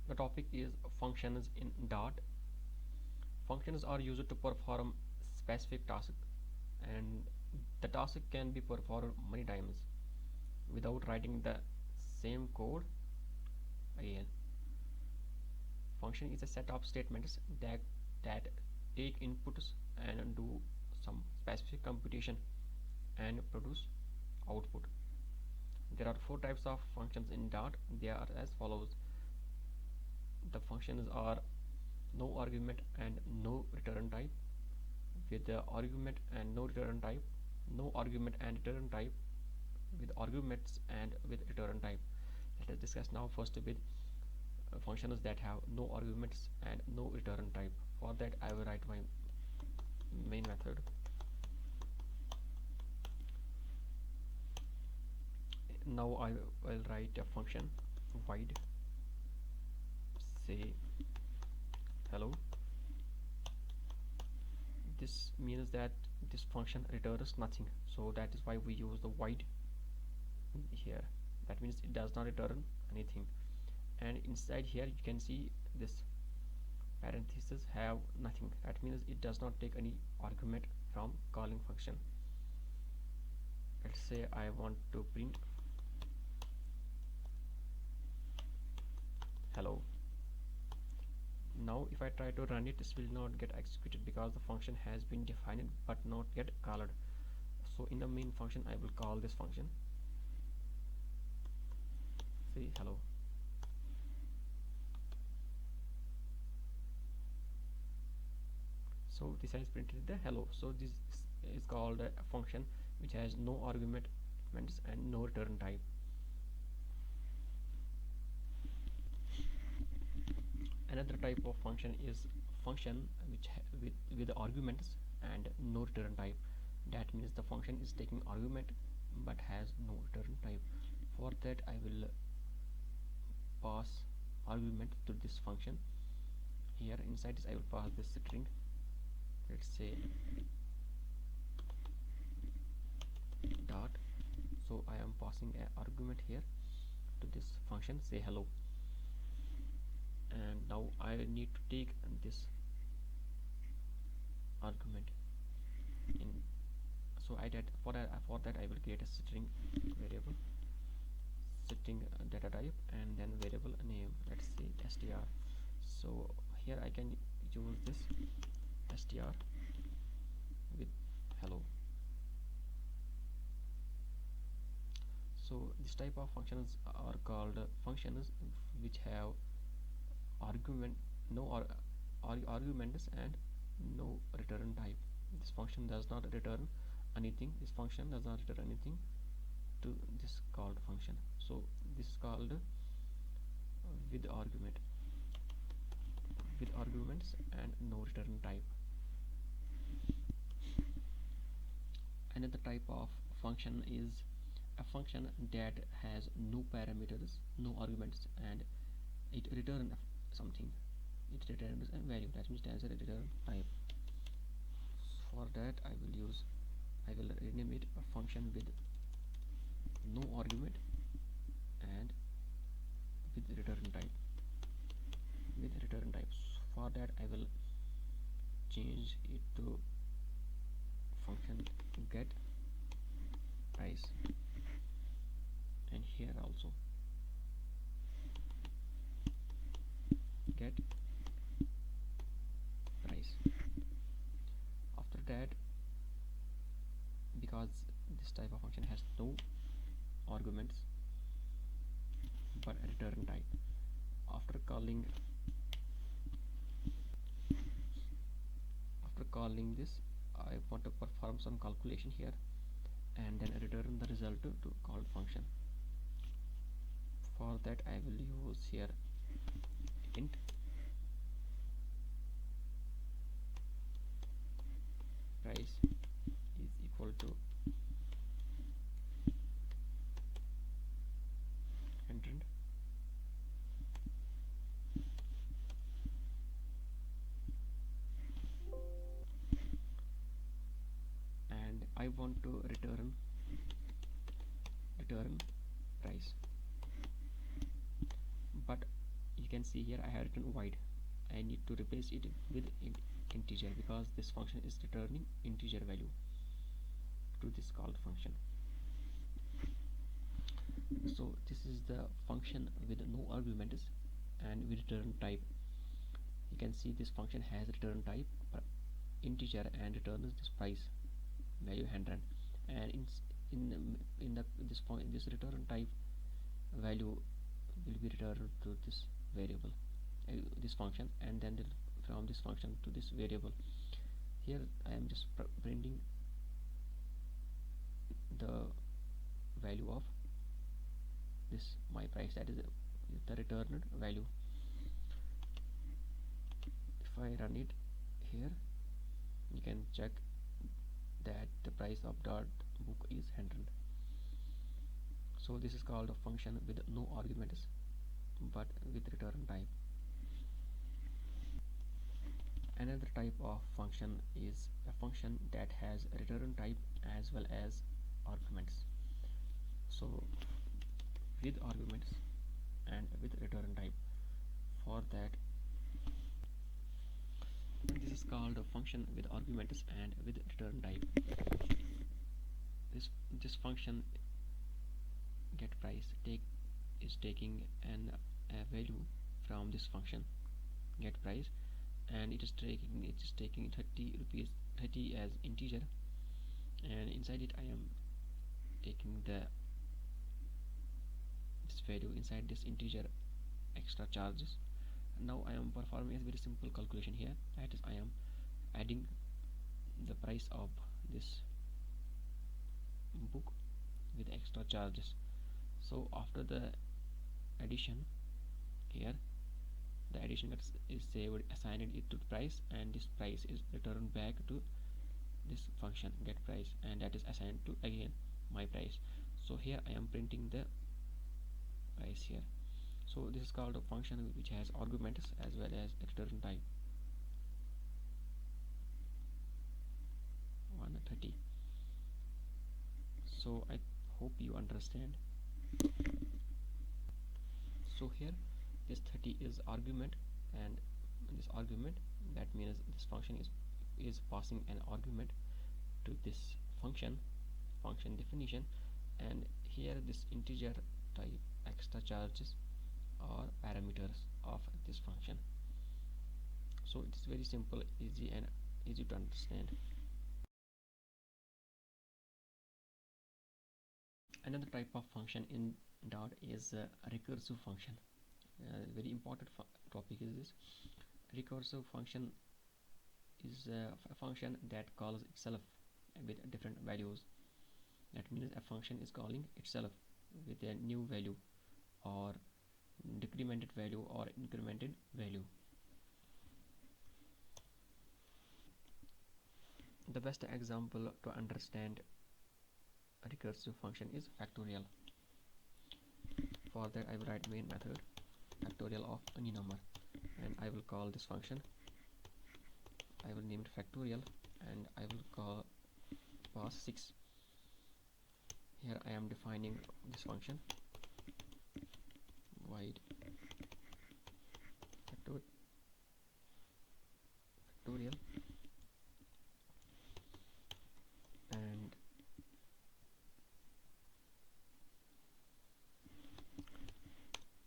The topic is functions in Dart. Functions are used to perform specific tasks, and the task can be performed many times without writing the same code again. Function is a set of statements that take inputs and do some specific computation and produce output. There are four types of functions in Dart. They are as follows. The functions are no argument and no return type, with the argument and no return type, no argument and return type, with arguments and with return type. Let us discuss now first with functions that have no arguments and no return type. For that I will write my main method. Now I will write a function void say hello. This means that this function returns nothing, so that is why we use the void here. That means it does not return anything. And inside here you can see this parenthesis have nothing. That means it does not take any argument from calling function. Let's say I want to print hello. Now if I try to run it, this will not get executed because the function has been defined but not yet called. So in the main function I will call this function say hello. So this has printed the hello. So this is called a function which has no arguments and no return type. Another type of function is function which with arguments and no return type. That means the function is taking argument but has no return type. For that I will pass argument to this function. Here inside this I will pass this string. Let's say dot. So I am passing an argument here to this function say hello, and now I need to take this argument in. So I did for that I will create a string variable, string data type, and then variable name, let's say str. So here I can use this str with hello. So this type of functions are called functions which have argument no arguments and no return type. This function does not return anything. This function does not return anything to this called function. So this is called with argument, with arguments and no return type. Another type of function is a function that has no parameters, no arguments, and it returns something. It returns a value. That means it has a return type. For that I will rename it a function with no argument and with return type. With return types. For that I will change it to function get price, and here also get price. After that, because this type of function has no arguments but a return type, after calling this I want to perform some calculation here and then return the result to called function. For that I will use here int price is equal to 100, and I want to return price, but you can see here I have written void. I need to replace it with integer because this function is returning integer value to this called function. So this is the function with no arguments and with return type. You can see this function has return type integer and returns this price value 100, and this return type value will be returned to this variable, this function, and then from this function to this variable. Here I am just printing the value of this my price, that is the returned value. If I run it here, you can check that the price of dot book is 100. So this is called a function with no arguments but with return type. Another type of function is a function that has return type as well as arguments. So with arguments and with return type, for that this is called a function with arguments and with return type. This function get price is taking a value from this function get price, and it is taking 30 rupees 30 as integer, and inside it I am taking this value inside this integer extra charges. Now I am performing a very simple calculation here, that is I am adding the price of this book with extra charges. So after the addition here, the addition is saved, assigned it to price, and this price is returned back to this function get price, and that is assigned to again my price. So here I am printing the price here. So this is called a function which has arguments as well as return type. 130. So I hope you understand. So here this 30 is argument, and this argument, that means this function is passing an argument to this function definition, and here this integer type extra charges are parameters of this function. So it is very simple, easy to understand. Another type of function in Dart is a recursive function. Very important topic is this. Recursive function is a function that calls itself with different values. That means a function is calling itself with a new value or decremented value or incremented value. The best example to understand a recursive function is factorial. For that I will write main method factorial of any number, and I will call this function, I will name it factorial, and I will pass 6. Here I am defining this function void factorial, and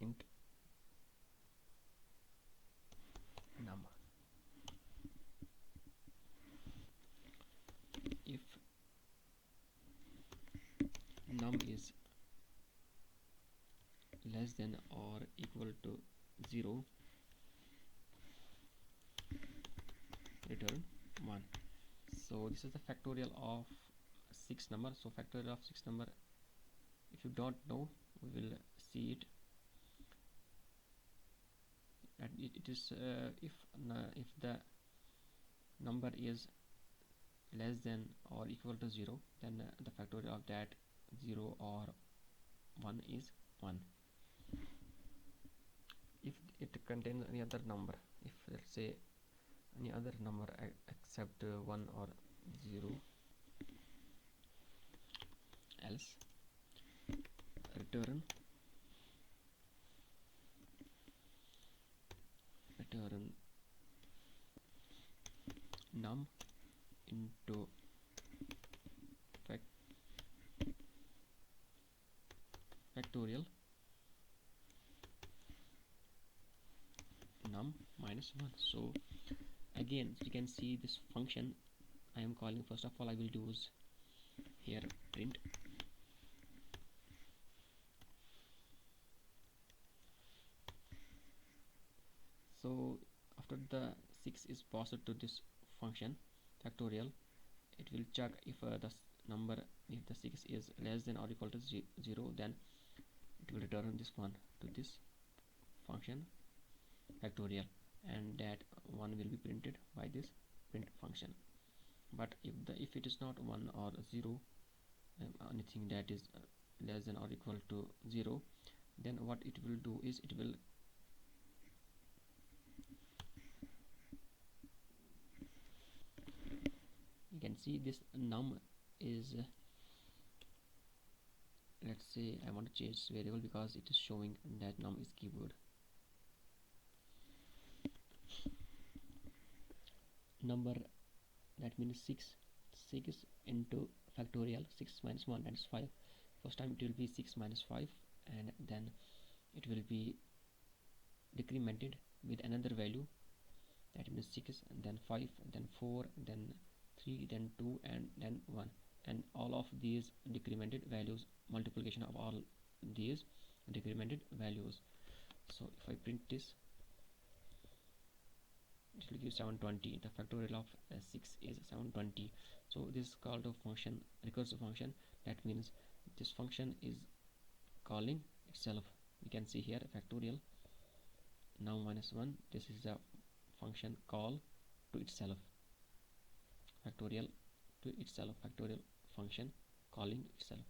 int num. If num is less than or equal to 0, return 1. So this is the factorial of 6 number. So factorial of 6 number, if you don't know, we will see it. And it is if the number is less than or equal to 0, then the factorial of that 0 or 1 is 1. If it contains any other number, if let's say any other number except 1 or 0, else return num into factorial num minus 1. So again you can see this function I am calling. First of all, I will use here print. So after the 6 is passed to this function factorial, it will check if if the 6 is less than or equal to 0, then it will return this one to this function factorial, and that one will be printed by this print function. But if it is not 1 or 0, anything that is less than or equal to 0, then what it will do is it will you can see this num is let's say I want to change this variable because it is showing that num is keyword. Number, that means 6 into factorial 6 minus 1, that is 5. First time it will be 6 minus 5, and then it will be decremented with another value, that means 6, and then 5, then 4, then 3, then 2, and then 1, and all of these decremented values, multiplication of all these decremented values. So if I print this, it will give 720. The factorial of 6 is 720. So this is called a function, recursive function. That means this function is calling itself. We can see here factorial now minus 1. This is the function call to itself, factorial to itself, factorial function calling itself.